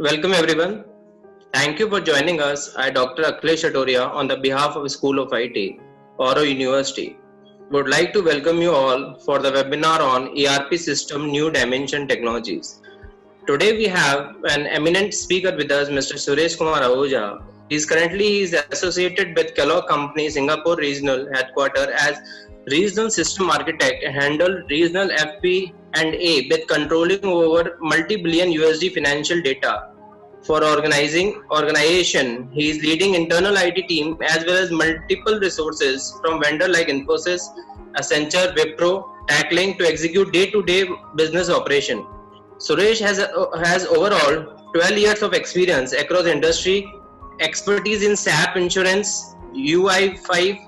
Welcome everyone. Thank you for joining us. I Dr. Akhilesh Atoria on the behalf of School of IT, Oro University. Would like to welcome you all for the webinar on ERP System New Dimension Technologies. Today we have an eminent speaker with us, Mr. Suresh Kumar Ahuja. He is associated with Kellogg Company Singapore Regional Headquarter as Regional System Architect and handled regional FP&A with controlling over multi-billion USD financial data for organization. He is leading internal IT team as well as multiple resources from vendor like Infosys, Accenture, Wipro, tackling to execute day-to-day business operation. Suresh has overall 12 years of experience across industry, expertise in SAP insurance, UI5,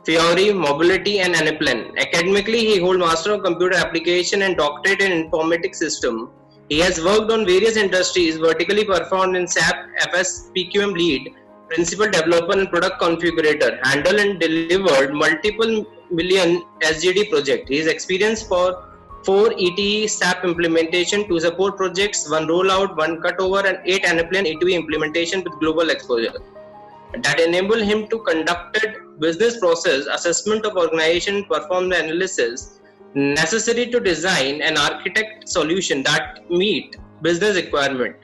Fiori, Mobility, and Anaplan. Academically, he holds Master of Computer Application and Doctorate in Informatics System. He has worked on various industries, vertically performed in SAP, FS, PQM lead, principal developer and product configurator, handled and delivered multiple million SGD project. He is experienced for 4 ETE SAP implementation, 2 support projects, 1 rollout, 1 cutover, and 8 Anaplan E2E implementation with global exposure that enable him to conducted business process assessment of organization, perform the analysis necessary to design and architect solution that meet business requirement.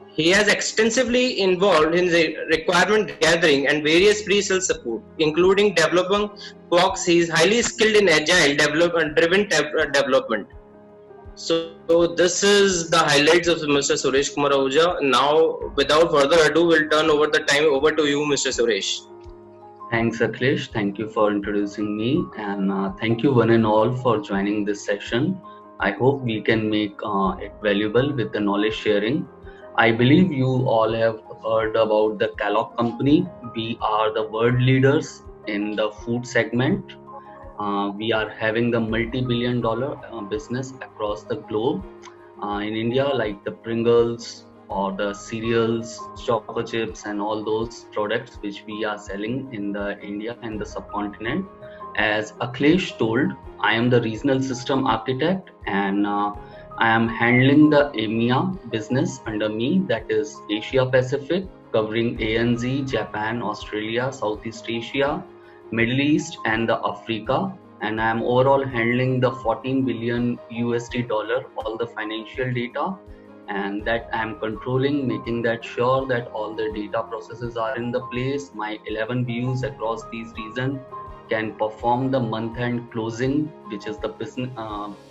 He has extensively involved in the requirement gathering and various pre-sale support, including developing POCs. He is highly skilled in agile driven development. So this is the highlights of Mr. Suresh Kumar Ahuja. Now, without further ado, we'll turn over the time over to you, Mr. Suresh. Thanks, Akhilesh. Thank you for introducing me, and thank you one and all for joining this session. I hope we can make it valuable with the knowledge sharing. I believe you all have heard about the Kellogg Company. We are the world leaders in the food segment. We are having the multi-billion dollar business across the globe. In India, like the Pringles or the cereals, chocolate chips, and all those products which we are selling in the India and the subcontinent. As Akhilesh told, I am the regional system architect, and I am handling the EMEA business under me, that is Asia Pacific, covering ANZ, Japan, Australia, Southeast Asia, Middle East, and the Africa. And I am overall handling the 14 billion USD dollar, all the financial data, and that I am controlling, making that sure that all the data processes are in the place. My 11 BUs across these regions can perform the month-end closing, which is the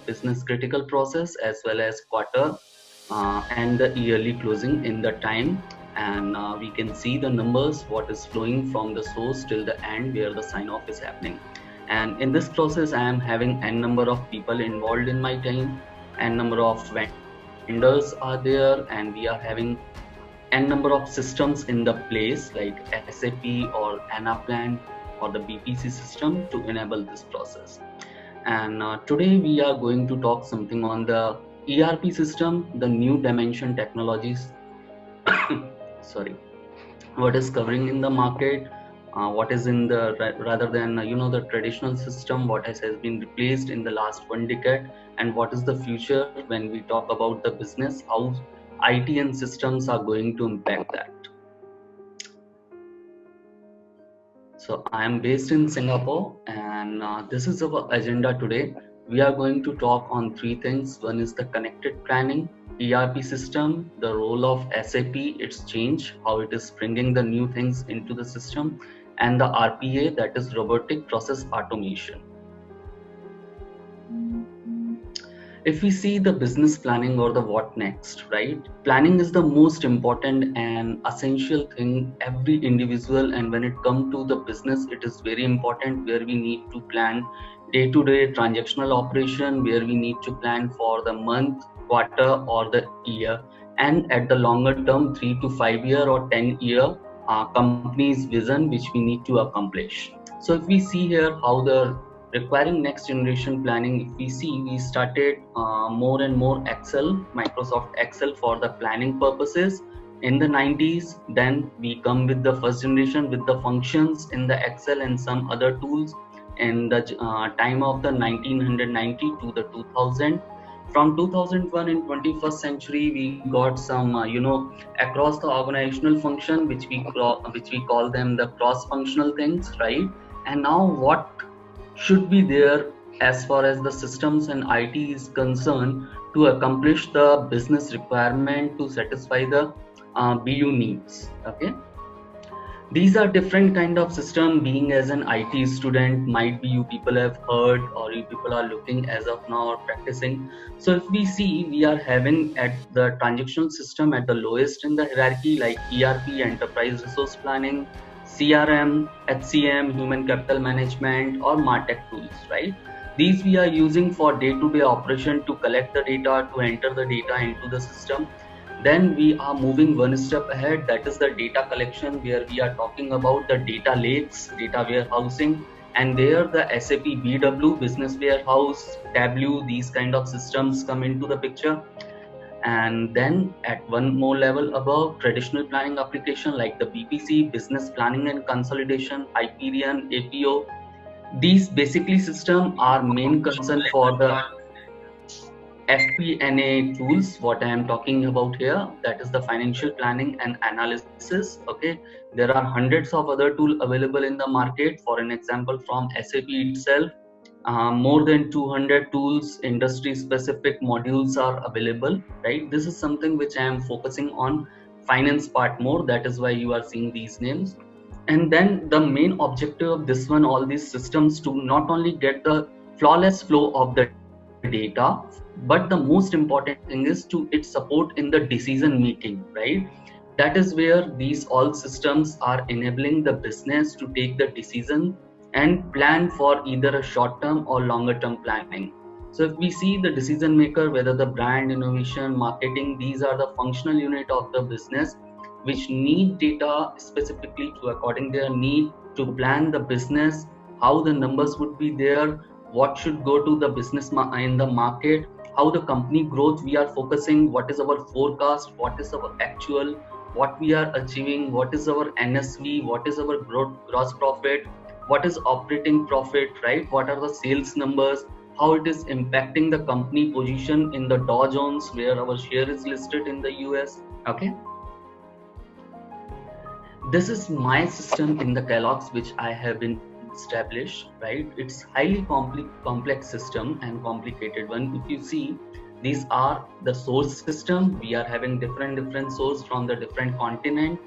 business critical process, as well as quarter and the yearly closing in the time. And we can see the numbers, what is flowing from the source till the end where the sign-off is happening. And in this process, I am having n number of people involved in my team, n number of vendors are there, and we are having n number of systems in the place like SAP or Anaplan or the BPC system to enable this process. And today we are going to talk something on the ERP system, the new dimension technologies. Sorry, what is covering in the market, what is in the rather than the traditional system, what has been replaced in the last 1 decade, and what is the future when we talk about the business, how IT and systems are going to impact that. So I am based in Singapore, and this is our agenda today. We are going to talk on 3 things. One is the connected planning, ERP system, the role of SAP, its change, how it is bringing the new things into the system, and the RPA, that is robotic process automation. If we see the business planning or the what next, right? Planning is the most important and essential thing every individual, and when it comes to the business, it is very important, where we need to plan day-to-day transactional operation, where we need to plan for the month, quarter, or the year, and at the longer term 3 to 5 year or 10 year company's vision which we need to accomplish. So if we see here how the requiring next generation planning, if we see, we started more and more Microsoft Excel for the planning purposes in the 90s. Then we come with the first generation with the functions in the Excel and some other tools in the time of the 1990 to the 2000. From 2001 in 21st century, we got some, across the organizational function, which we call them the cross-functional things, right? And now what should be there as far as the systems and IT is concerned to accomplish the business requirement to satisfy the BU needs. Okay, these are different kind of system. Being as an IT student, might be you people have heard or you people are looking as of now or practicing. So if we see, we are having at the transactional system at the lowest in the hierarchy, like ERP, enterprise resource planning, CRM, HCM, human capital management, or MarTech tools, right? These we are using for day-to-day operation to collect the data, to enter the data into the system. Then we are moving one step ahead, that is the data collection, where we are talking about the data lakes, data warehousing, and there the SAP BW, business warehouse, Tableau, these kind of systems come into the picture. And then at one more level above, traditional planning application like the BPC, business planning and consolidation, Hyperion, APO. These basically system are main concern for the FP&A tools. What I am talking about here, that is the financial planning and analysis. Okay, there are hundreds of other tools available in the market. For an example, from SAP itself, more than 200 tools, industry specific modules are available, right? This is something which I am focusing on finance part more, that is why you are seeing these names. And then the main objective of this one, all these systems, to not only get the flawless flow of the data, but the most important thing is to its support in the decision making, right? That is where these all systems are enabling the business to take the decision and plan for either a short term or longer term planning. So if we see the decision maker, whether the brand, innovation, marketing, these are the functional unit of the business which need data specifically to according their need to plan the business, how the numbers would be there, what should go to the business in the market, how the company growth we are focusing, what is our forecast, what is our actual, what we are achieving, what is our NSV, what is our gross profit, what is operating profit, right? What are the sales numbers, how it is impacting the company position in the Dow Jones where our share is listed in the US. Okay, this is my system in the Kellogg's which I have been established, right? It's highly complex system and complicated one. If you see, these are the source system. We are having different source from the different continent.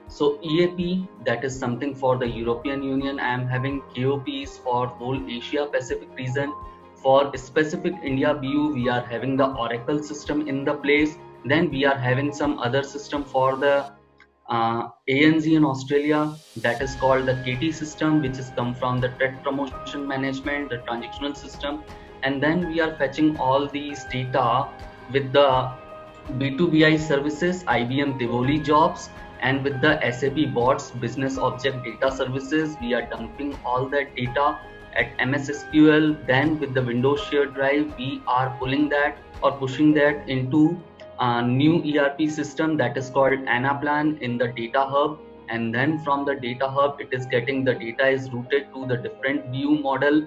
So EAP, that is something for the European Union. I am having KOPs for whole Asia Pacific region. For specific India BU, we are having the Oracle system in the place. Then we are having some other system for the ANZ in Australia, that is called the KT system, which is come from the trade promotion management, the transactional system. And then we are fetching all these data with the B2BI services, IBM Tivoli jobs, and with the SAP bots, business object data services. We are dumping all that data at MS SQL. Then with the Windows shared drive, we are pulling that or pushing that into a new ERP system that is called Anaplan in the data hub. And then from the data hub, it is getting the data is routed to the different BU model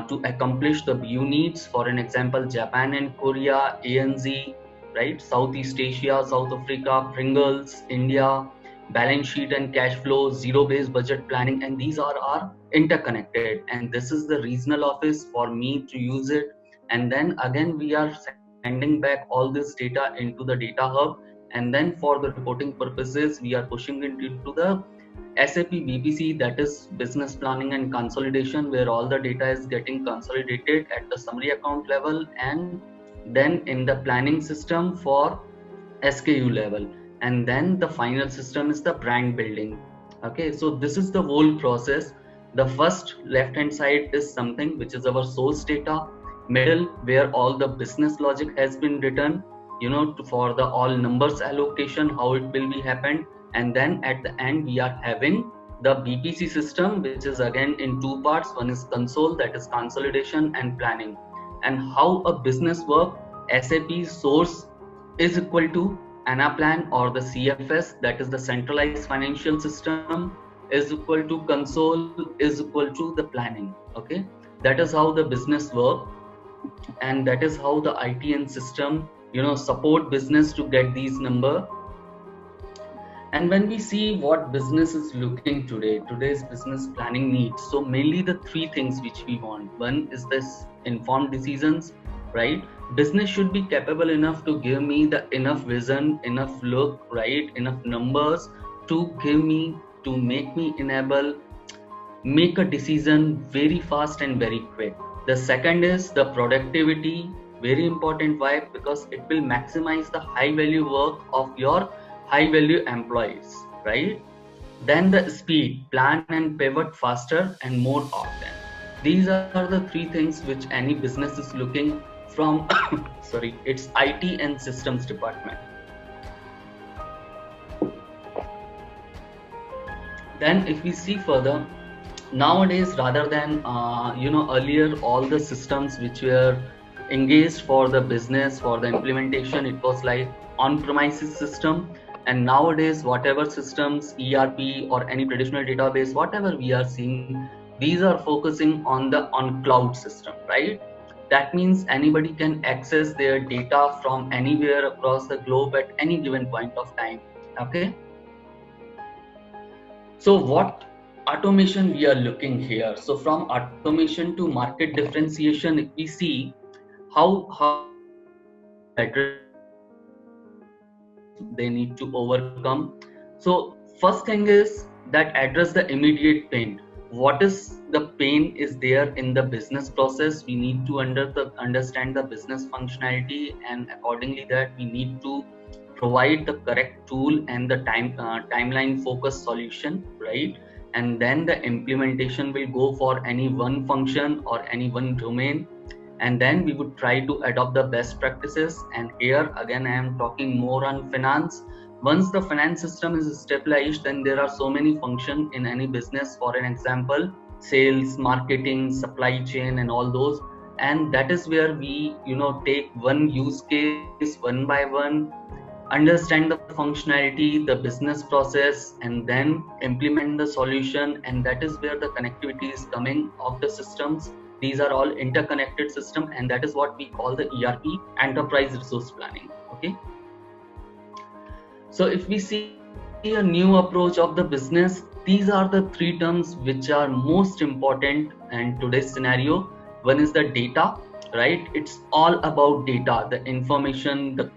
to accomplish the BU needs. For an example, Japan and Korea, ANZ, right? Southeast Asia, South Africa, Pringles, India, balance sheet and cash flow, zero-based budget planning, and these are interconnected. And this is the regional office for me to use it. And then again, we are sending back all this data into the data hub. And then for the reporting purposes, we are pushing it into the SAP BPC, that is business planning and consolidation, where all the data is getting consolidated at the summary account level, and then in the planning system for SKU level. And then the final system is the brand building. Okay, so this is the whole process. The first left hand side is something which is our source data, middle where all the business logic has been written, for the all numbers allocation, how it will be happened. And then at the end, we are having the BPC system, which is again in two parts. One is console, that is consolidation and planning. And how a business work, SAP source is equal to Anaplan or the CFS, that is the centralized financial system, is equal to console, is equal to the planning. Okay, that is how the business work. and that is how the IT and system support business to get these number. And when we see what business is looking today's business planning needs, so mainly the three things which we want. One is this informed decisions, right? Business should be capable enough to give me the enough vision, enough look, right? Enough numbers to make me make a decision very fast and very quick. The second is the productivity, very important. Why? Because it will maximize the high value work of your high value employees, right? Then the speed, plan and pivot faster and more often. These are the three things which any business is looking from its IT and systems department. Then if we see further, nowadays rather than earlier all the systems which were engaged for the business for the implementation, it was like on-premises system. And nowadays whatever systems, ERP or any traditional database, whatever we are seeing, these are focusing on cloud system, right? That means anybody can access their data from anywhere across the globe at any given point of time. Okay, so what automation we are looking here? So from automation to market differentiation, if we see how they need to overcome. So first thing is that address the immediate pain. What is the pain is there in the business process? We need to understand the business functionality, and accordingly that we need to provide the correct tool and the timeline focused solution, right? And then the implementation will go for any one function or any one domain, and then we would try to adopt the best practices. And here again I am talking more on finance. Once the finance system is stabilized, then there are so many functions in any business. For an example, sales, marketing, supply chain and all those. And that is where we take one use case one by one, understand the functionality, the business process, and then implement the solution. And that is where the connectivity is coming of the systems. These are all interconnected system, and that is what we call the ERP, enterprise resource planning. Okay, so if we see a new approach of the business, these are the three terms which are most important in today's scenario. One is the data, right? It's all about data, the information, the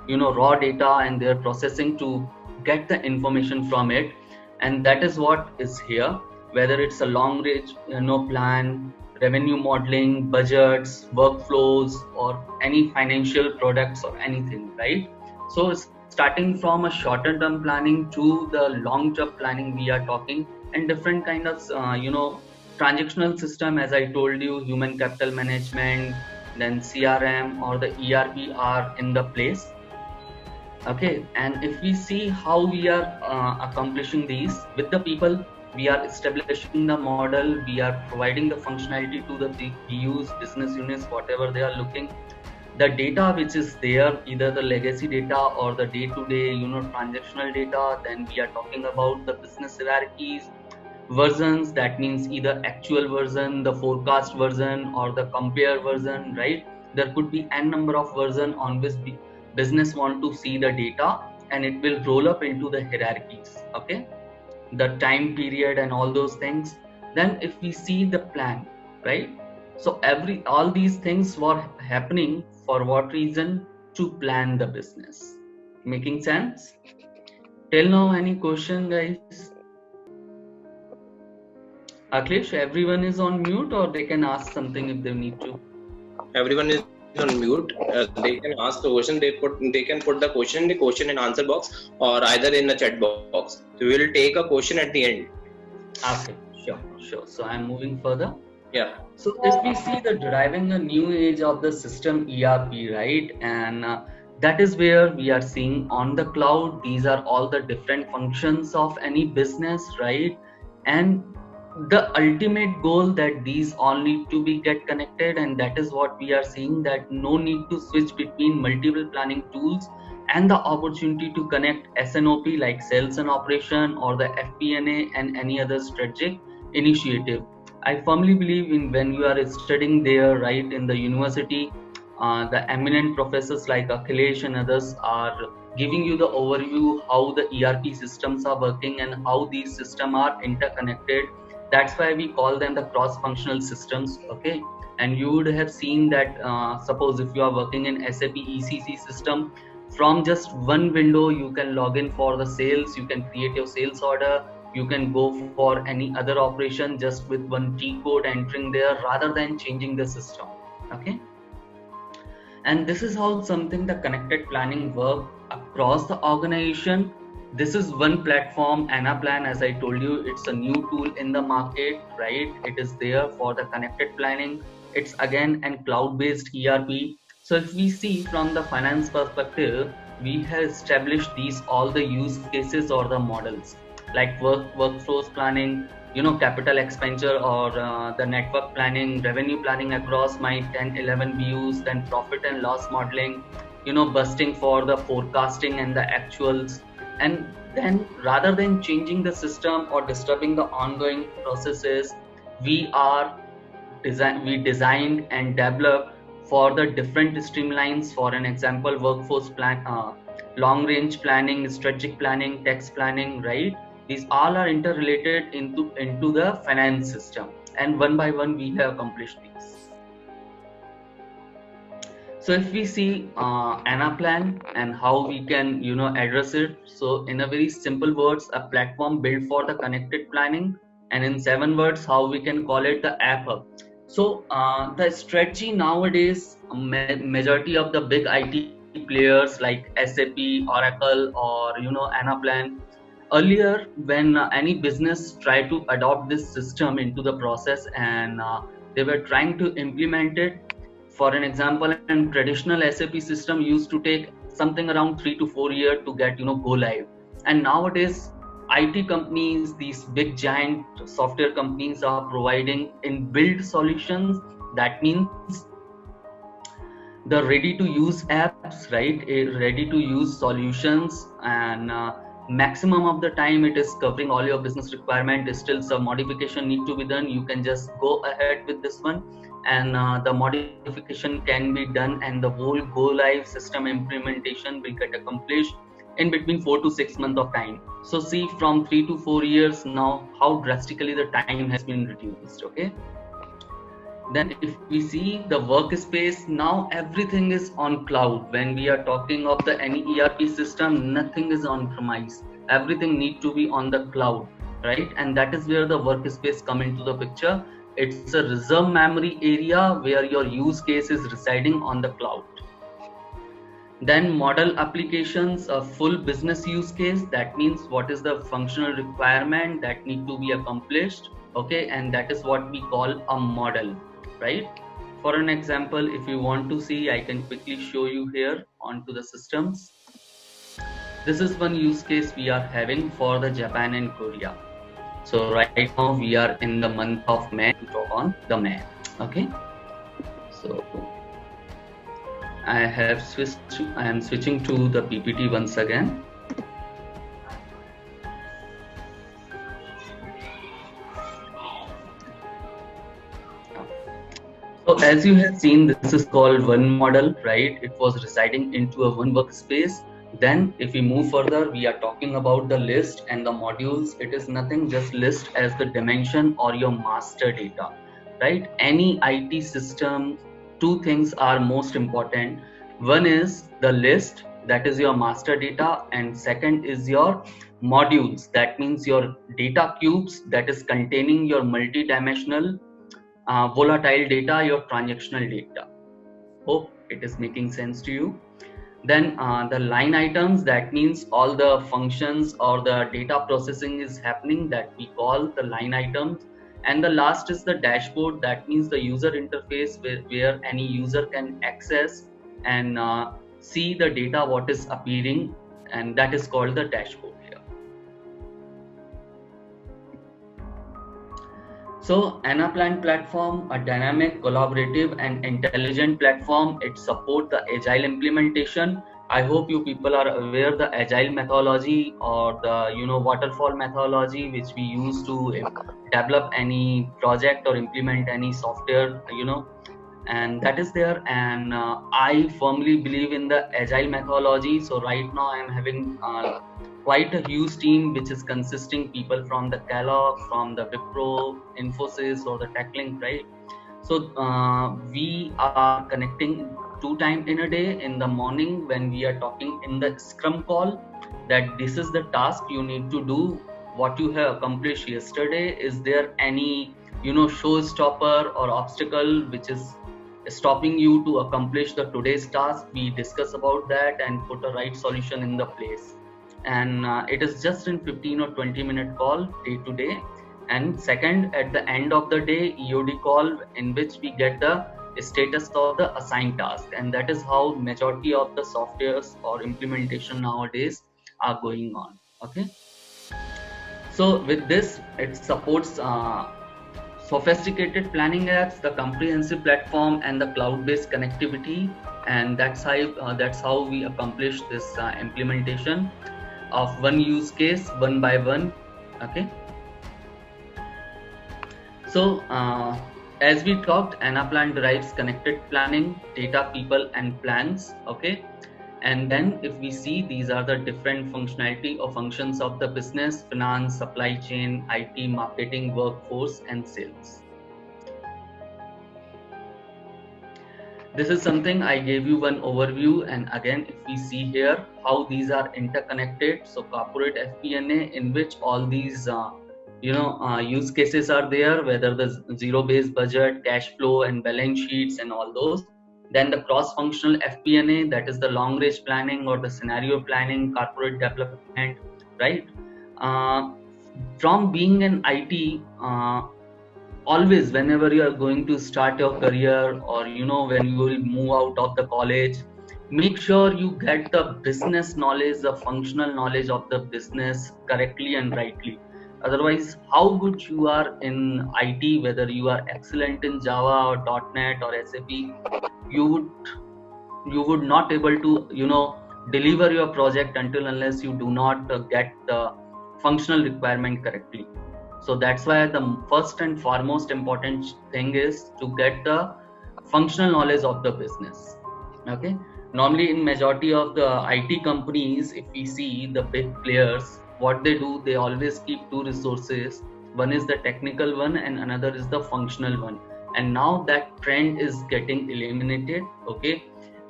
raw data, and their processing to get the information from it. And that is what is here, whether it's a long range plan, revenue modeling, budgets, workflows, or any financial products or anything, right? So starting from a shorter term planning to the long term planning we are talking, and different kind of transactional system, as I told you, human capital management, then CRM or the ERP are in the place. Okay, and if we see how we are accomplishing these with the people, we are establishing the model, we are providing the functionality to the BUs, business units, whatever they are looking. The data which is there, either the legacy data or the day-to-day transactional data. Then we are talking about the business hierarchies, versions, that means either actual version, the forecast version, or the compare version, right? There could be n number of version on which business want to see the data, and it will roll up into the hierarchies. Okay, the time period and all those things. Then if we see the plan, right? So all these things were happening for what reason? To plan the business. Making sense? Till now, any question, guys? Akhilesh, everyone is on mute, or they can ask something if they need to. Everyone is on mute. They can ask the question. They can put the question in the question and answer box, or either in the chat box. So we will take a question at the end. Okay, sure. So I'm moving further. Yeah. So if we see the driving a new age of the system ERP, right? And that is where we are seeing on the cloud, these are all the different functions of any business, right? And the ultimate goal that these all need to be get connected, and that is what we are seeing, that no need to switch between multiple planning tools, and the opportunity to connect SNOP like sales and operation, or the FP&A and any other strategic initiative. I firmly believe in when you are studying there, right, in the university, the eminent professors like Akhilesh and others are giving you the overview how the ERP systems are working and how these systems are interconnected. That's why we call them the cross-functional systems. Okay, and you would have seen that suppose if you are working in SAP ECC system, from just one window you can log in for the sales, you can create your sales order, you can go for any other operation just with one T code entering there rather than changing the system. Okay, and this is how something the connected planning work across the organization. This is one platform, Anaplan. As I told you, it's a new tool in the market, right? It is there for the connected planning. It's again an cloud-based ERP. So if we see from the finance perspective, we have established these all the use cases or the models like workflows planning, capital expenditure or the network planning, revenue planning across my 10-11 BUs, then profit and loss modeling, busting for the forecasting and the actuals. And then rather than changing the system or disturbing the ongoing processes, we designed and developed for the different streamlines. For an example, workforce plan, long range planning, strategic planning, tax planning, right? These all are interrelated into the finance system, and one by one we have accomplished these. So if we see Anaplan and how we can address it, so in a very simple words, a platform built for the connected planning, and in 7 words how we can call it the app hub. So the strategy nowadays, majority of the big IT players like SAP, Oracle, or Anaplan, earlier when any business tried to adopt this system into the process and they were trying to implement it. For an example, a traditional SAP system used to take something around 3 to 4 years to get go live. And nowadays, IT companies, these big giant software companies, are providing in-built solutions. That means the ready-to-use apps, right? Ready-to-use solutions, and maximum of the time it is covering all your business requirement. Still some modification need to be done. You can just go ahead with this one, and the modification can be done, and the whole go live system implementation will get accomplished in between 4 to 6 months of time. So see, from 3 to 4 years now, how drastically the time has been reduced. Okay, then if we see the workspace, now everything is on cloud. When we are talking of the any ERP system, nothing is on premise, everything need to be on the cloud, right? And that is where the workspace come into the picture. It's a reserve memory area where your use case is residing on the cloud. Then model applications, a full business use case. That means what is the functional requirement that need to be accomplished. Okay, and that is what we call a model, right? For an example, if you want to see, I can quickly show you here onto the systems. This is one use case we are having for the Japan and Korea. So right now we are in the month of May to talk on the May. Okay, so I am switching to the PPT once again. So as you have seen, this is called one model, right? It was residing into a one workspace. Then if we move further, we are talking about the list and the modules. It is nothing, just list as the dimension or your master data, right? Any IT system, 2 things are most important. One is the list, that is your master data, and second is your modules. That means your data cubes that is containing your multi-dimensional volatile data, your transactional data. Hope it is making sense to you. Then the line items, that means all the functions or the data processing is happening, that we call the line items. And the last is the dashboard, that means the user interface where any user can access and see the data what is appearing, and that is called the dashboard here. So Anaplan platform, a dynamic, collaborative and intelligent platform. It supports the agile implementation, I hope you people are aware the agile methodology or the waterfall methodology which we use to develop any project or implement any software, and that is there. And I firmly believe in the agile methodology. So right now I am having quite a huge team which is consisting people from the Kellogg, from the Wipro, Infosys, or the TechLink, right? So we are connecting 2 times in a day. In the morning when we are talking in the Scrum call, that this is the task you need to do, what you have accomplished yesterday. Is there any showstopper or obstacle which is stopping you to accomplish the today's task? We discuss about that and put a right solution in the place. And it is just in 15 or 20-minute call day to day. And second, at the end of the day, EOD call, in which we get the status of the assigned task. And that is how majority of the softwares or implementation nowadays are going on. Okay. So with this, it supports sophisticated planning apps, the comprehensive platform, and the cloud-based connectivity. And that's how we accomplish this implementation of one use case, one by one. Okay. So as we talked, Anaplan derives connected planning, data, people, and plans. Okay. And then if we see, these are the different functionality or functions of the business: finance, supply chain, IT, marketing, workforce, and sales. This is something I gave you one overview. And again, if we see here how these are interconnected, so corporate FP&A, in which all these use cases are there, whether the zero-based budget, cash flow, and balance sheets, and all those. Then the cross-functional FP&A, that is the long-range planning or the scenario planning, corporate development, right? From being an IT, always whenever you are going to start your career, or when you will move out of the college, make sure you get the business knowledge, the functional knowledge of the business correctly and rightly. Otherwise, how good you are in IT, whether you are excellent in Java or .NET or SAP, you would not able to deliver your project until unless you do not get the functional requirement correctly. So that's why the first and foremost important thing is to get the functional knowledge of the business. Okay. Normally in majority of the IT companies, if we see the big players, what they do, they always keep two resources. One is the technical one and another is the functional one. And now that trend is getting eliminated. Okay.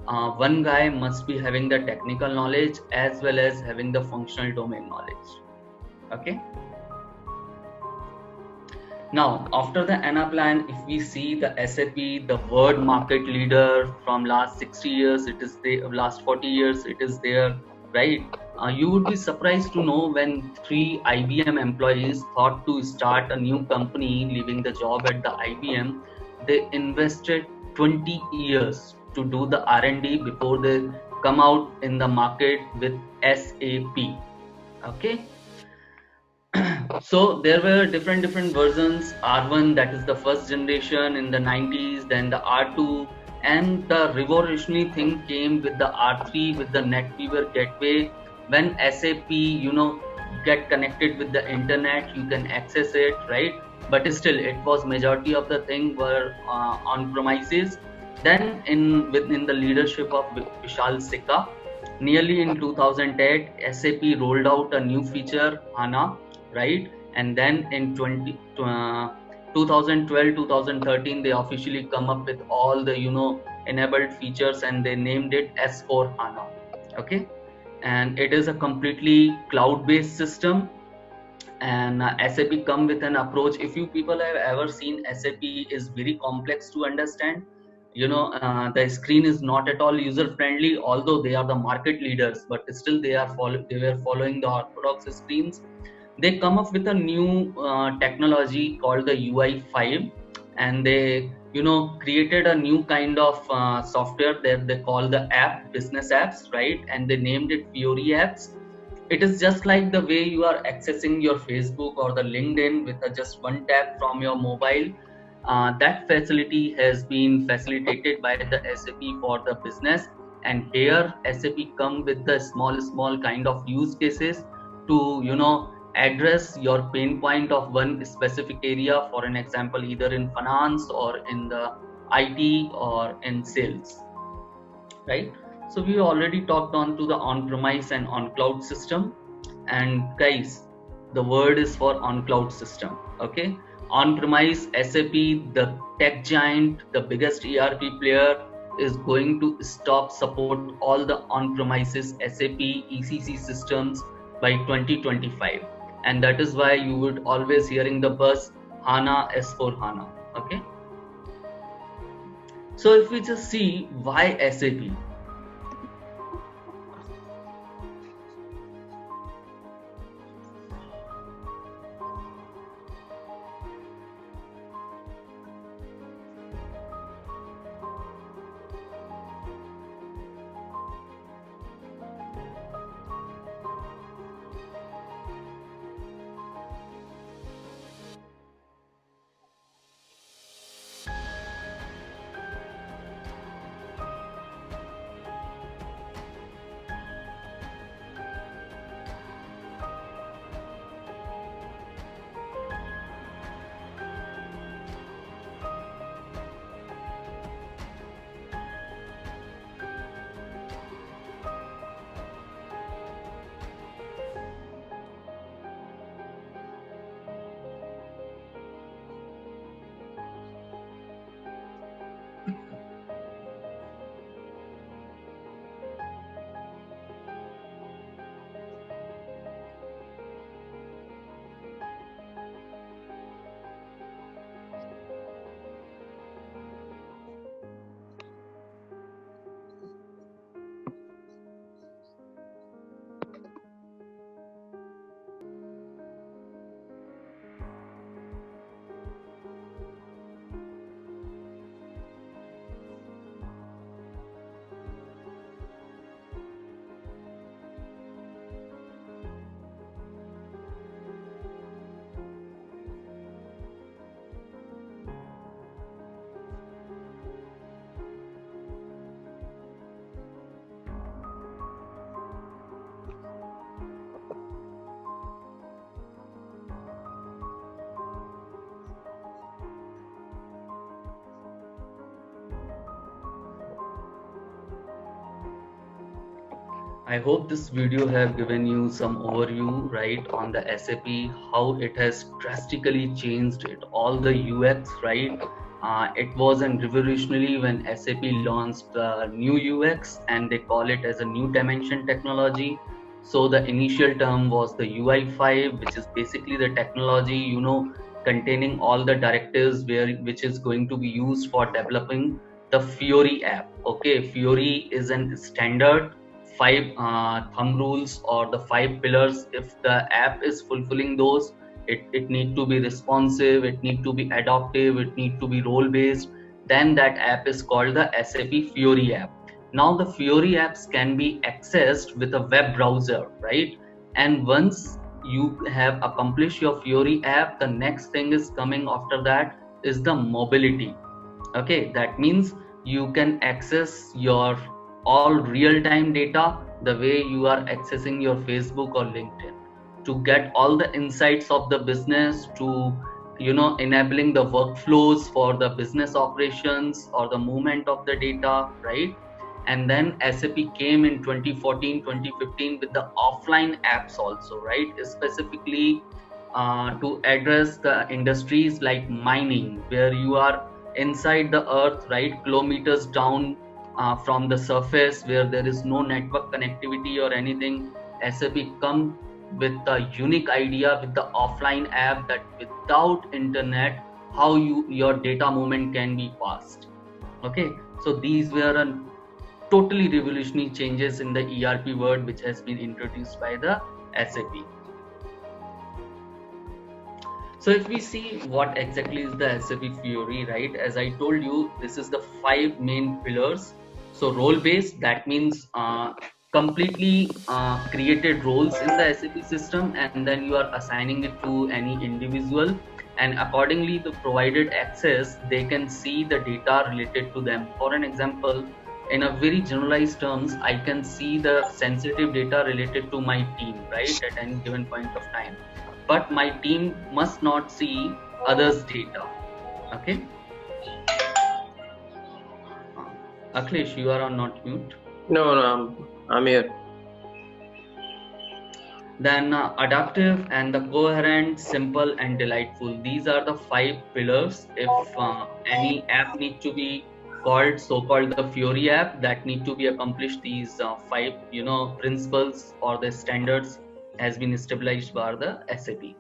One guy must be having the technical knowledge as well as having the functional domain knowledge. Okay. Now, after the Anaplan, if we see the SAP, the world market leader from last 60 years, it is the last 40 years, it is there, right? You would be surprised to know when 3 IBM employees thought to start a new company, leaving the job at the IBM, they invested 20 years to do the R&D before they come out in the market with SAP. Okay. So there were different versions. R1, that is the first generation in the 90s, then the R2, and the revolutionary thing came with the R3 with the NetWeaver gateway. When SAP get connected with the internet, you can access it, right? But still it was majority of the thing were on premises. Then within the leadership of Vishal Sikka, nearly in 2008, SAP rolled out a new feature, HANA, right? And then in 2012-2013 they officially come up with all the enabled features, and they named it S4 HANA. Okay. And it is a completely cloud-based system, and SAP come with an approach. If you people have ever seen, SAP is very complex to understand. The screen is not at all user friendly, although they are the market leaders, but still they were following the orthodox screens. They come up with a new technology called the UI5, and they created a new kind of software that they call the business apps, right? And they named it Fiori apps. It is just like the way you are accessing your Facebook or the LinkedIn with just one tap from your mobile. That facility has been facilitated by the SAP for the business, And here SAP come with the small kind of use cases to address your pain point of one specific area, for an example either in finance or in the IT or in sales, right? So we already talked on to the on-premise and on-cloud system. And guys, the word is for on-cloud system. Okay, on-premise SAP, the tech giant, the biggest ERP player, is going to stop support all the on-premises SAP ECC systems by 2025, and that is why you would always hearing the buzz HANA S4 HANA. Okay, so if we just see why SAP. I hope this video have given you some overview, right, on the SAP, how it has drastically changed it, all the UX, right? It was an revolutionary when SAP launched the new UX, and they call it as a new dimension technology. So the initial term was the UI5, which is basically the technology, containing all the directives which is going to be used for developing the Fiori app. Okay, Fiori is a standard 5 thumb rules or the 5 pillars. If the app is fulfilling those, it need to be responsive, it need to be adaptive, it need to be role based, then that app is called the SAP Fiori app. Now the Fiori apps can be accessed with a web browser, right? And once you have accomplished your Fiori app, the next thing is coming after that is the mobility. Okay, that means you can access your all real-time data the way you are accessing your Facebook or LinkedIn, to get all the insights of the business, to enabling the workflows for the business operations or the movement of the data, right? And then SAP came in 2014 2015 with the offline apps also, right, specifically to address the industries like mining, where you are inside the earth, right, kilometers down from the surface, where there is no network connectivity or anything. SAP come with a unique idea with the offline app, that without internet, how your data movement can be passed. Okay, so these were totally revolutionary changes in the ERP world, which has been introduced by the SAP. So if we see what exactly is the SAP Fiori, right, as I told you, this is the 5 main pillars. So role based, that means completely created roles in the SAP system, and then you are assigning it to any individual, and accordingly the provided access, they can see the data related to them. For an example, in a very generalized terms, I can see the sensitive data related to my team, right, at any given point of time. But my team must not see others' data. Okay. Akhilesh, you are on not mute. No, I'm here. Then adaptive and the coherent, simple and delightful. These are the 5 pillars. If any app need to be called so-called the Fiori app, that need to be accomplished, these 5 principles or the standards has been established by the SAP.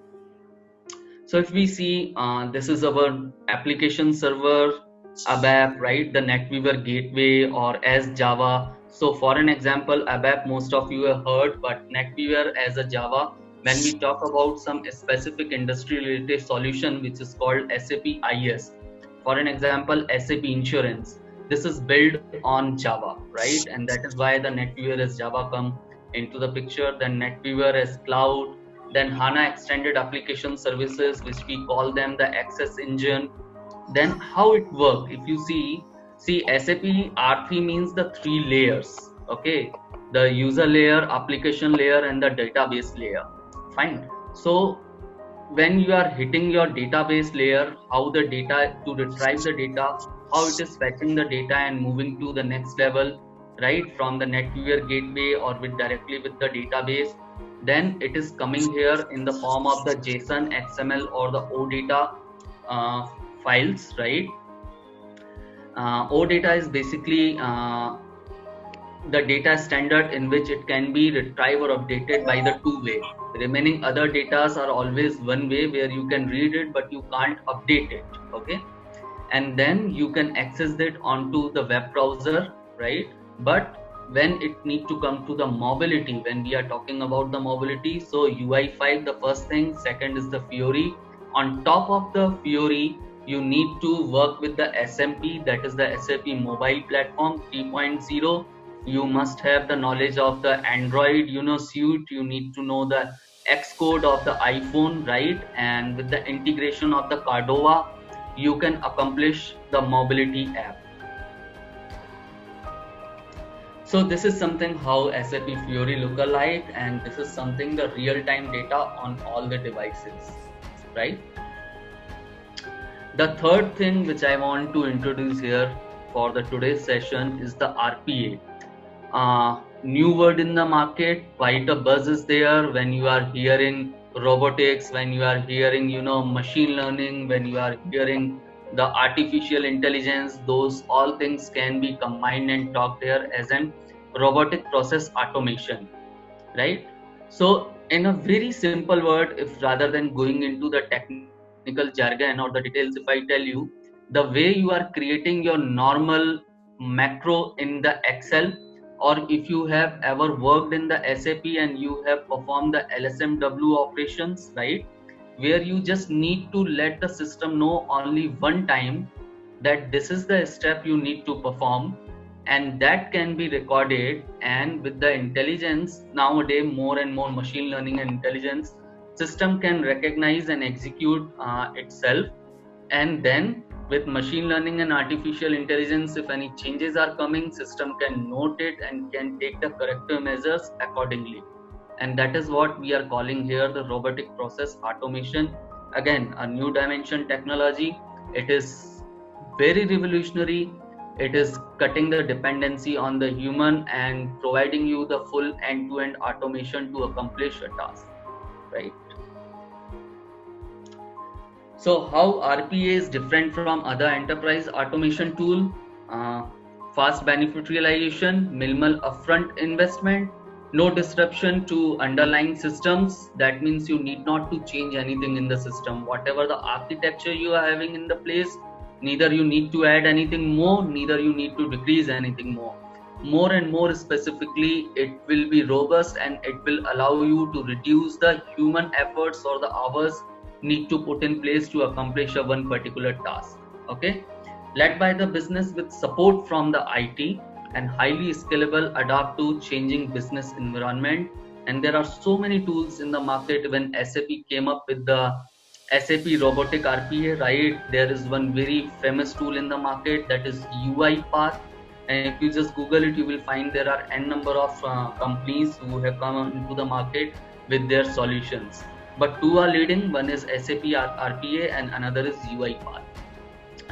So if we see, this is our application server, ABAP, right? The NetWeaver gateway or as Java. So for an example, ABAP, most of you have heard, but NetWeaver as a Java, when we talk about some specific industry related solution, which is called SAP IS. For an example, SAP Insurance. This is built on Java, right? And that is why the NetWeaver as Java come into the picture. Then NetWeaver as cloud. Then HANA extended application services, which we call them the Access Engine. Then how it works, if you see SAP R3 means the 3 layers, okay, the user layer, application layer, and the database layer. Fine. So when you are hitting your database layer, how the data to retrieve the data, how it is fetching the data and moving to the next level, right, from the NetWeaver gateway or directly with the database. Then it is coming here in the form of the JSON, XML, or the OData files, right? OData is basically the data standard in which it can be retrieved or updated by the 2 way. Remaining other data are always 1 way, where you can read it but you can't update it, okay? And then you can access it onto the web browser, right? But when it need to come to the mobility, when we are talking about the mobility, so UI5 the first thing, second is the Fiori. On top of the Fiori, you need to work with the SMP, that is the SAP mobile platform 3.0. You must have the knowledge of the Android suite. You need to know the Xcode of the iPhone, right? And with the integration of the Cordova, you can accomplish the mobility app. So this is something how SAP Fiori look alike, and this is something the real-time data on all the devices, right? The third thing which I want to introduce here for the today's session is the RPA. New word in the market, quite a buzz is there when you are hearing robotics, when you are hearing machine learning, when you are hearing the artificial intelligence. Those all things can be combined and talked here as an robotic process automation, right? So in a very simple word, if rather than going into the technical jargon or the details, if I tell you the way you are creating your normal macro in the Excel, or if you have ever worked in the SAP and you have performed the LSMW operations, right, where you just need to let the system know only one time that this is the step you need to perform, and that can be recorded. And with the intelligence nowadays, more and more machine learning and intelligence, system can recognize and execute itself. And then with machine learning and artificial intelligence, if any changes are coming, system can note it and can take the corrective measures accordingly. And that is what we are calling here the robotic process automation. Again, a new dimension technology. It is very revolutionary. It is cutting the dependency on the human and providing you the full end-to-end automation to accomplish a task, right? So how RPA is different from other enterprise automation tool? Fast benefit realization, minimal upfront investment, no disruption to underlying systems. That means you need not to change anything in the system. Whatever the architecture you are having in the place, neither you need to add anything more, neither you need to decrease anything more. More and more specifically, it will be robust and it will allow you to reduce the human efforts or the hours need to put in place to accomplish a one particular task. Okay, led by the business with support from the IT and highly scalable, adapt to changing business environment. And there are so many tools in the market. When SAP came up with the SAP robotic RPA, right, there is one very famous tool in the market, that is UiPath. And if you just Google it, you will find there are n number of companies who have come into the market with their solutions. But two are leading. One is SAP RPA and another is UiPath.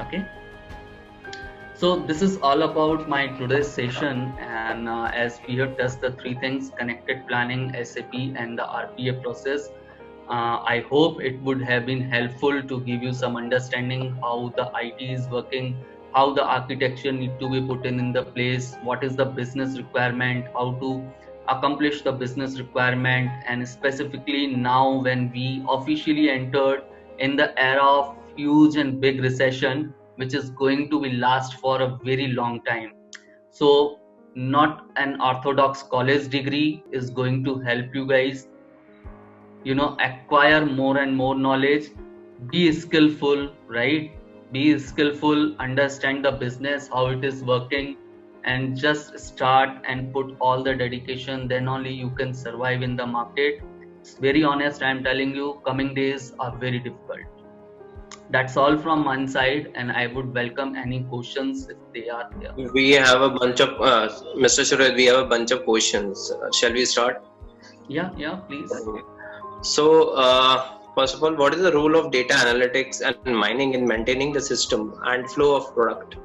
Okay. So this is all about my today's session, and as we have touched the three things: connected planning, SAP, and the RPA process. I hope it would have been helpful to give you some understanding how the IT is working, how the architecture need to be put in the place, what is the business requirement, how to accomplish the business requirement, and specifically now when we officially entered in the era of huge and big recession, which is going to be last for a very long time. So not an orthodox college degree is going to help you guys, acquire more and more knowledge. Be skillful, right? Be skillful, understand the business, how it is working, and just start and put all the dedication. Then only you can survive in the market. It's very honest, I'm telling you, coming days are very difficult. That's all from one side, and I would welcome any questions if they are there. We have a bunch of Mr. Suraj, we have a bunch of questions. Shall we start? Yeah, please. So, first of all, what is the role of data analytics and mining in maintaining the system and flow of product?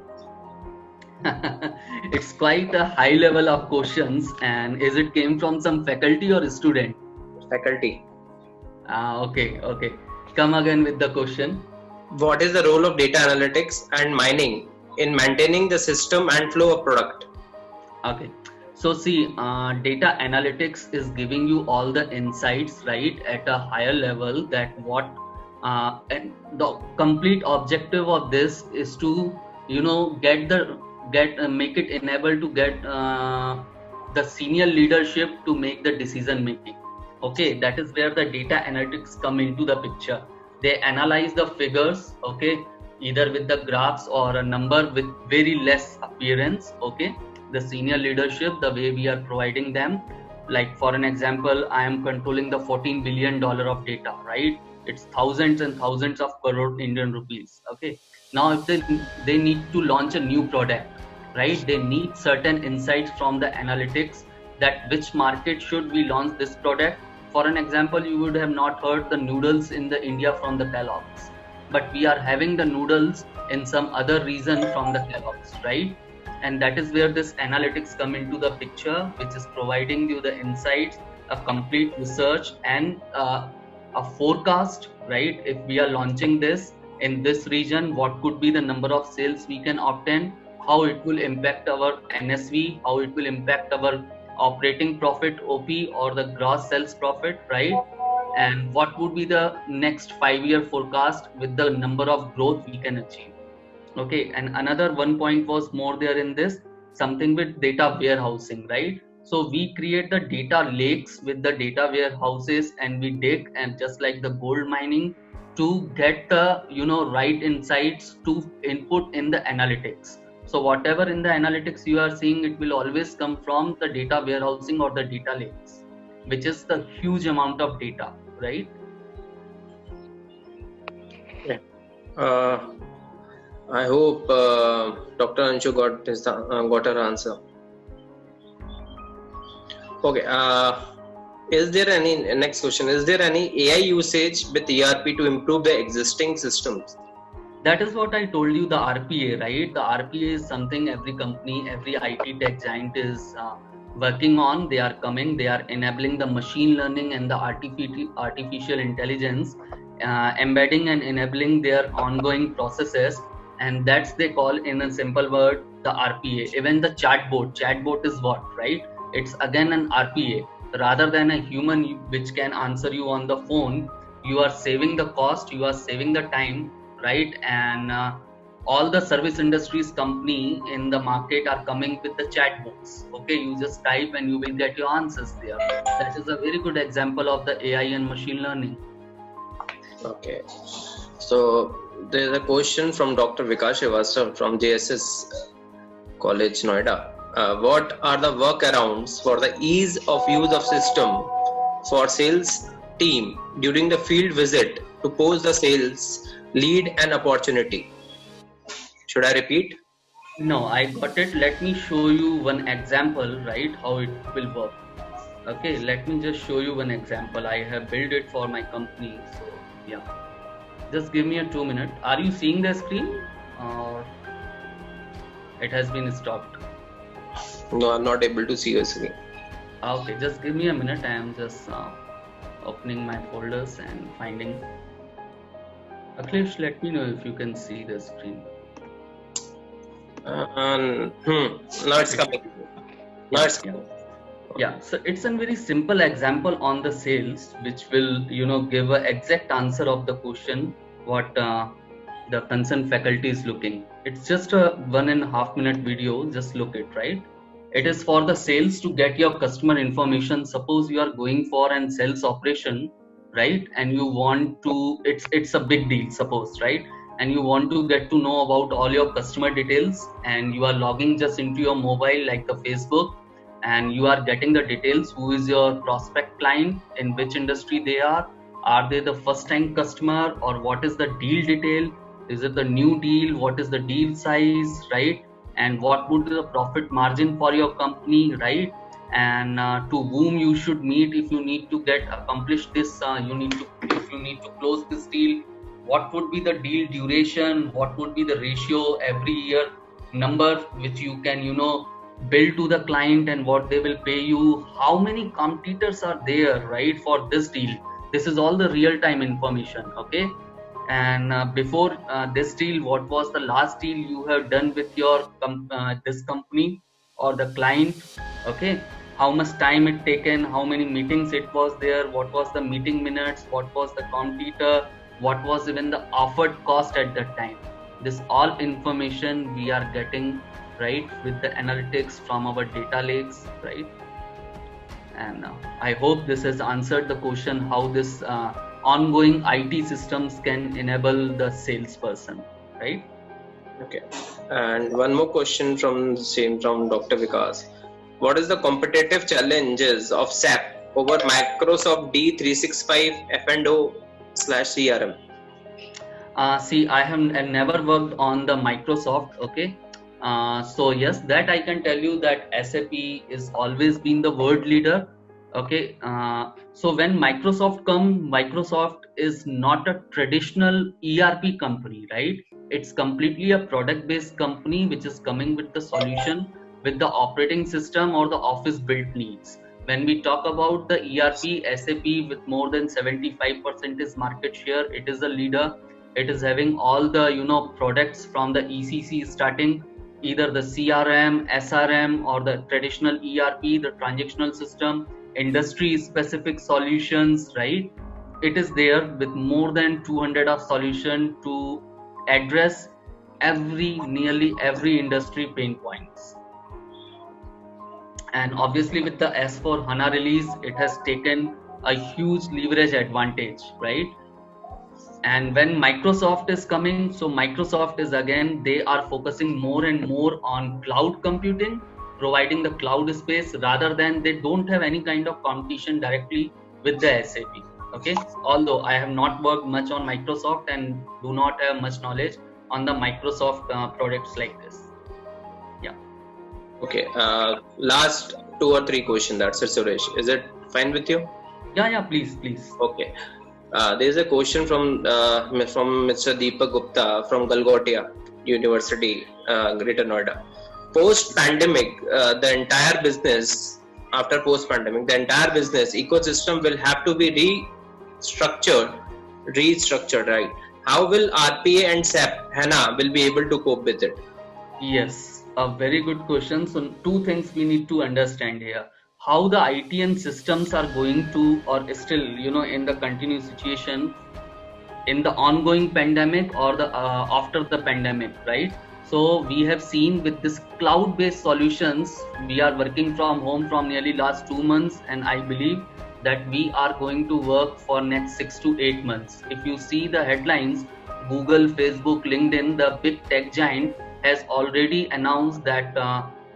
It's quite a high level of questions, and is it came from some faculty or student? Faculty. Okay. Come again with the question. What is the role of data analytics and mining in maintaining the system and flow of product? Okay. So see, data analytics is giving you all the insights, right, at a higher level. That what and the complete objective of this is to make it enable to get the senior leadership to make the decision making. Okay, that is where the data analytics come into the picture. They analyze the figures, okay, either with the graphs or a number with very less appearance. Okay, the senior leadership, the way we are providing them, like for an example, I am controlling the $14 billion of data, right? It's thousands and thousands of crore Indian rupees. Okay, now if they need to launch a new product, right, they need certain insights from the analytics, that which market should we launch this product. For an example, you would have not heard the noodles in the India from the Kellogg's, but we are having the noodles in some other region from the Kellogg's, right? And that is where this analytics come into the picture, which is providing you the insights, a complete research, and a forecast, right? If we are launching this in this region, what could be the number of sales we can obtain, how it will impact our NSV, how it will impact our operating profit, OP, or the gross sales profit, right? And what would be the next 5-year forecast with the number of growth we can achieve. Okay, and another one point was more there in this, something with data warehousing, right? So we create the data lakes with the data warehouses, and we dig, and just like the gold mining, to get the right insights to input in the analytics. So whatever in the analytics you are seeing, it will always come from the data warehousing or the data lakes, which is the huge amount of data, right? Yeah. I hope Dr. Anshu got her answer. Okay. Is there any next question? Is there any AI usage with ERP to improve the existing systems? That is what I told you, the RPA, right? The RPA is something every company, every IT tech giant is working on. They are enabling the machine learning and the artificial intelligence, embedding and enabling their ongoing processes. And that's they call, in a simple word, the RPA. Even the chatbot is what, right? It's again an RPA. Rather than a human which can answer you on the phone, you are saving the cost, you are saving the time, right? And all the service industries company in the market are coming with the chatbots. Okay, you just type and you will get your answers there. That is a very good example of the AI and machine learning. Okay, so there is a question from Dr. Vikas Srivastava from JSS College, Noida. What are the workarounds for the ease of use of system for sales team during the field visit to post the sales lead and opportunity? Should I repeat? No, I got it. Let me show you one example, right? How it will work. Okay, let me just show you one example. I have built it for my company. So yeah, just give me a 2 minute. Are you seeing the screen or it has been stopped? No, I'm not able to see your screen. Okay, just give me a minute. I am just opening my folders and finding. Akhilesh, let me know if you can see the screen. Now it's coming. Now it's coming. Yeah, so it's a very simple example on the sales, which will give an exact answer of the question what the concerned faculty is looking. It's just a 1.5 minute video. Just look it, right? It is for the sales to get your customer information. Suppose you are going for an sales operation, right? And you want to, it's a big deal, suppose, right? And you want to get to know about all your customer details, and you are logging just into your mobile like the Facebook, and you are getting the details. Who is your prospect client, in which industry they are they the first time customer, or what is the deal detail, is it the new deal, what is the deal size, right? And what would be the profit margin for your company, right? And to whom you should meet if you need to get accomplished this, if you need to close this deal, what would be the deal duration, what would be the ratio every year number which you can bill to the client, and what they will pay you, how many competitors are there, right, for this deal. This is all the real time information. Okay, and before this deal, what was the last deal you have done with your this company or the client? Okay, how much time it taken, how many meetings it was there, what was the meeting minutes, what was the competitor, what was even the offered cost at that time. This all information we are getting, right, with the analytics from our data lakes, right? And I hope this has answered the question how this ongoing IT systems can enable the salesperson, right? Okay. And one more question from Dr. Vikas. What is the competitive challenges of SAP over Microsoft D365 F&O/CRM? See, I have never worked on the Microsoft. Okay, so yes, that I can tell you that SAP is always been the world leader. Okay, so when Microsoft is not a traditional ERP company, right? It's completely a product-based company which is coming with the solution with the operating system or the office built needs. When we talk about the ERP, SAP with more than 75% is market share, it is a leader. It is having all the products from the ECC, starting either the CRM, SRM, or the traditional ERP, the transactional system, industry specific solutions, right? It is there with more than 200 of solution to address nearly every industry pain points. And obviously with the S4 HANA release, it has taken a huge leverage advantage, right? And when Microsoft is coming, so Microsoft is again, they are focusing more and more on cloud computing, providing the cloud space, rather than they don't have any kind of competition directly with the SAP. Okay, although I have not worked much on Microsoft and do not have much knowledge on the Microsoft products like this. Yeah. Okay, last 2 or 3 questions. That's it, Suresh. Is it fine with you? Yeah, please. Okay. There is a question from Mr. Deepak Gupta from Galgotia University, Greater Noida. Post-pandemic, the entire business ecosystem will have to be restructured, right? How will RPA and SAP HANA will be able to cope with it? Yes, a very good question. So 2 things we need to understand here. How the IT and systems are going to, or still, in the continuous situation in the ongoing pandemic or the after the pandemic, right? So we have seen with this cloud-based solutions, we are working from home from nearly last 2 months, and I believe that we are going to work for next 6 to 8 months. If you see the headlines, Google, Facebook, LinkedIn, the big tech giant has already announced that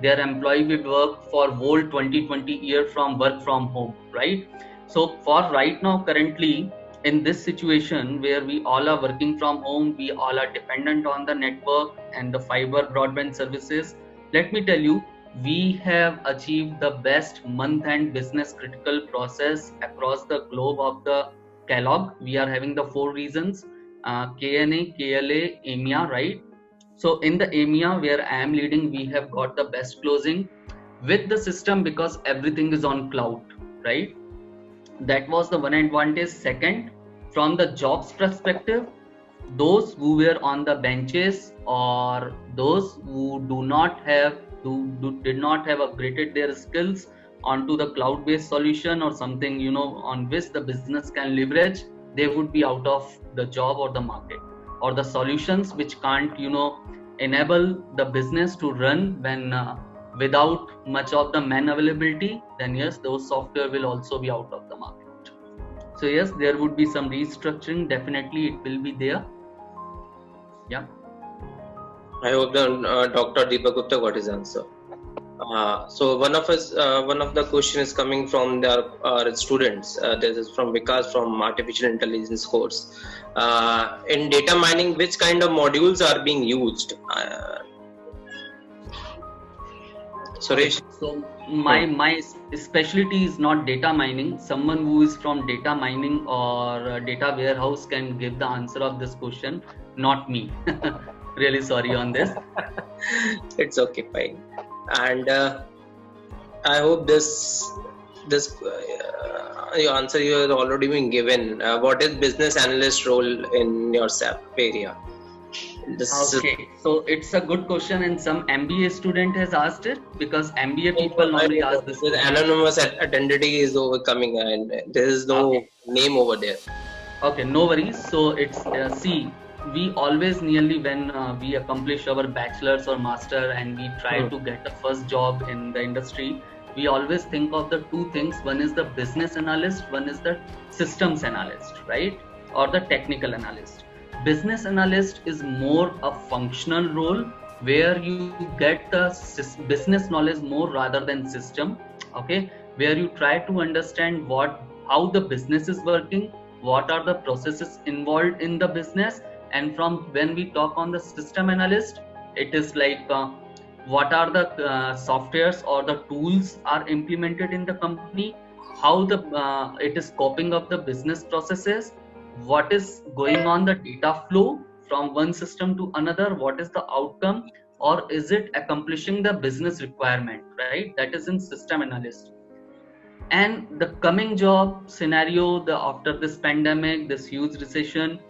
their employee will work for whole 2020 year from work from home, right? So for right now, currently in this situation where we all are working from home, we all are dependent on the network and the fiber broadband services. Let me tell you, we have achieved the best month-end business critical process across the globe of the Kellogg. We are having the 4 regions, KNA, KLA, EMEA, right? So in the EMEA where I am leading, we have got the best closing with the system because everything is on cloud, right? That was the one advantage. Second, from the jobs perspective, those who were on the benches or those who did not have upgraded their skills onto the cloud-based solution or something, on which the business can leverage, they would be out of the job or the market, or the solutions which can't, enable the business to run when without much of the man availability, then yes, those software will also be out of the market. So yes, there would be some restructuring. Definitely, it will be there. Yeah. I hope the Dr. Deepak Gupta got his answer. So one of the question is coming from our students. This is from Vikas from Artificial Intelligence course. In data mining, which kind of modules are being used? Suresh. So my specialty is not data mining. Someone who is from data mining or data warehouse can give the answer of this question, not me. Really sorry on this. It's okay, fine. And I hope this answer you have already been given. What is business analyst role in your SAP area? Okay, so it's a good question, and some MBA student has asked it because MBA people normally ask this. Anonymous identity is overcoming, and there is no name over there. Okay, no worries. So it's see, we always nearly when we accomplish our bachelor's or master and we try to get the first job in the industry, we always think of the two things. One is the business analyst, one is the systems analyst, right? Or the technical analyst. Business analyst is more a functional role where you get the business knowledge more rather than system, okay? Where you try to understand how the business is working, what are the processes involved in the business, and from when we talk on the system analyst, it is like what are the softwares or the tools are implemented in the company, how it is coping up the business processes, what is going on the data flow from one system to another, what is the outcome, or is it accomplishing the business requirement, right? That is in system analyst. And the coming job scenario, after this pandemic, this huge recession,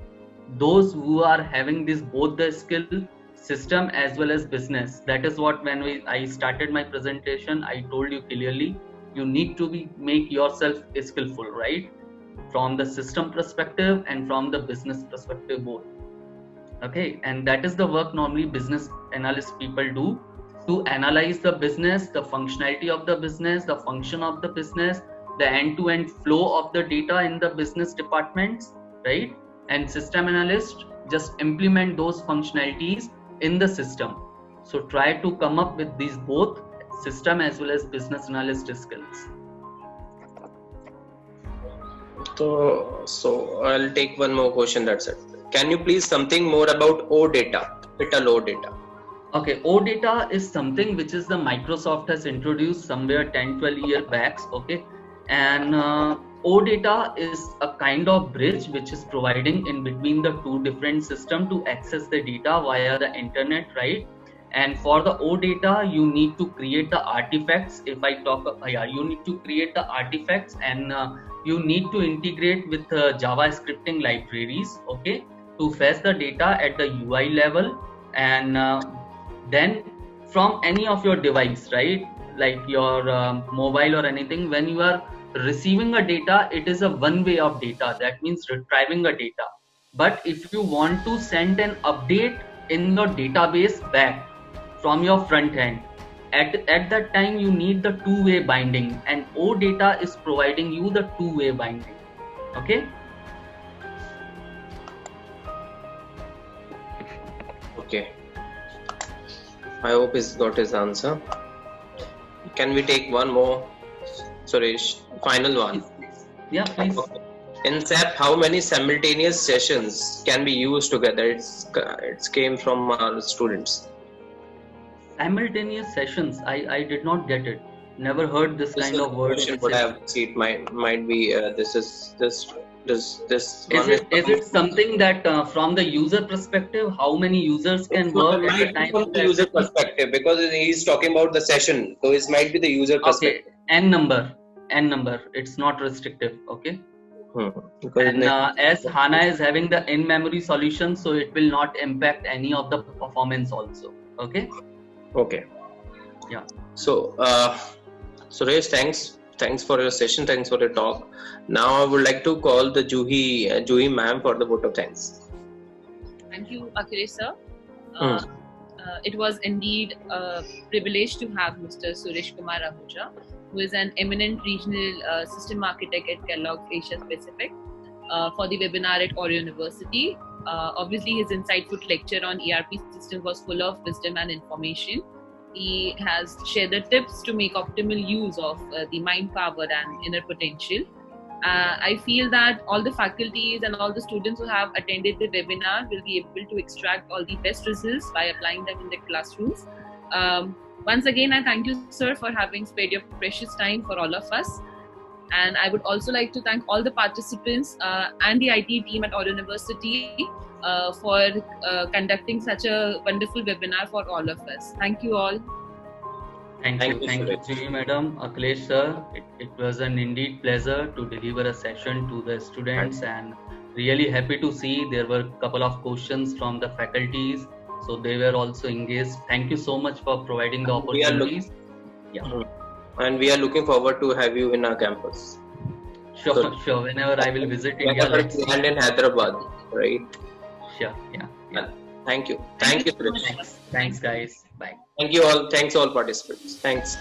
those who are having both the skill, system as well as business, that is what when I started my presentation, I told you clearly, you need to make yourself skillful, right? From the system perspective and from the business perspective both. Okay, and that is the work normally business analyst people do, to analyze the business, the functionality of the business, the function of the business, the end-to-end flow of the data in the business departments, right? And system analyst just implement those functionalities in the system. So try to come up with these both system as well as business analyst skills. So I'll take one more question, that's it. Can you please something more about OData, OData? Okay, OData is something which is the Microsoft has introduced somewhere 10-12 years back, okay? And OData is a kind of bridge which is providing in between the two different systems to access the data via the internet, right? And for the OData, you need to create the artifacts. If I talk, you need to create the artifacts, and you need to integrate with Java scripting libraries, okay, to fetch the data at the UI level, and then from any of your device, right, like your mobile or anything, when you are receiving a data, it is a one way of data, that means retrieving a data. But if you want to send an update in your database back from your front end, at that time you need the two-way binding, and OData is providing you the two-way binding. Okay. Okay, I hope he's got his answer. Can we take one more, Suresh? Final one. Yeah, please. Okay. In SAP, how many simultaneous sessions can be used together? It came from our students. Simultaneous sessions. I did not get it. Never heard this kind of word. What I have seen might be this. Is it something that from the user perspective, how many users can work at a time? From the user perspective, because he's talking about the session, so it might be the user perspective. N number. It's not restrictive. Okay. And as HANA is having the in-memory solution, so it will not impact any of the performance also. Okay. Yeah. So, Suresh, thanks for your session. Thanks for your talk. Now I would like to call the Juhi ma'am for the vote of thanks. Thank you, Akhilesh sir. It was indeed a privilege to have Mr. Suresh Kumar Ahuja, who is an eminent regional system architect at Kellogg's Asia Pacific, for the webinar at Auro University. Obviously, his insightful lecture on ERP system was full of wisdom and information. He has shared the tips to make optimal use of the mind power and inner potential. I feel that all the faculties and all the students who have attended the webinar will be able to extract all the best results by applying them in their classrooms. Once again, I thank you, sir, for having spared your precious time for all of us. And I would also like to thank all the participants and the IT team at Auro University for conducting such a wonderful webinar for all of us. Thank you all. Thank you, Juhi Madam, Akhilesh sir. It was an indeed pleasure to deliver a session to the students, and really happy to see there were a couple of questions from the faculties, so they were also engaged. Thank you so much for providing the opportunities. And we are looking forward to have you in our campus. Sure. Whenever I will visit India, and in Hyderabad, right? Sure. Yeah. Thank you. Thanks, guys. Bye. Thank you all. Thanks all participants. Thanks.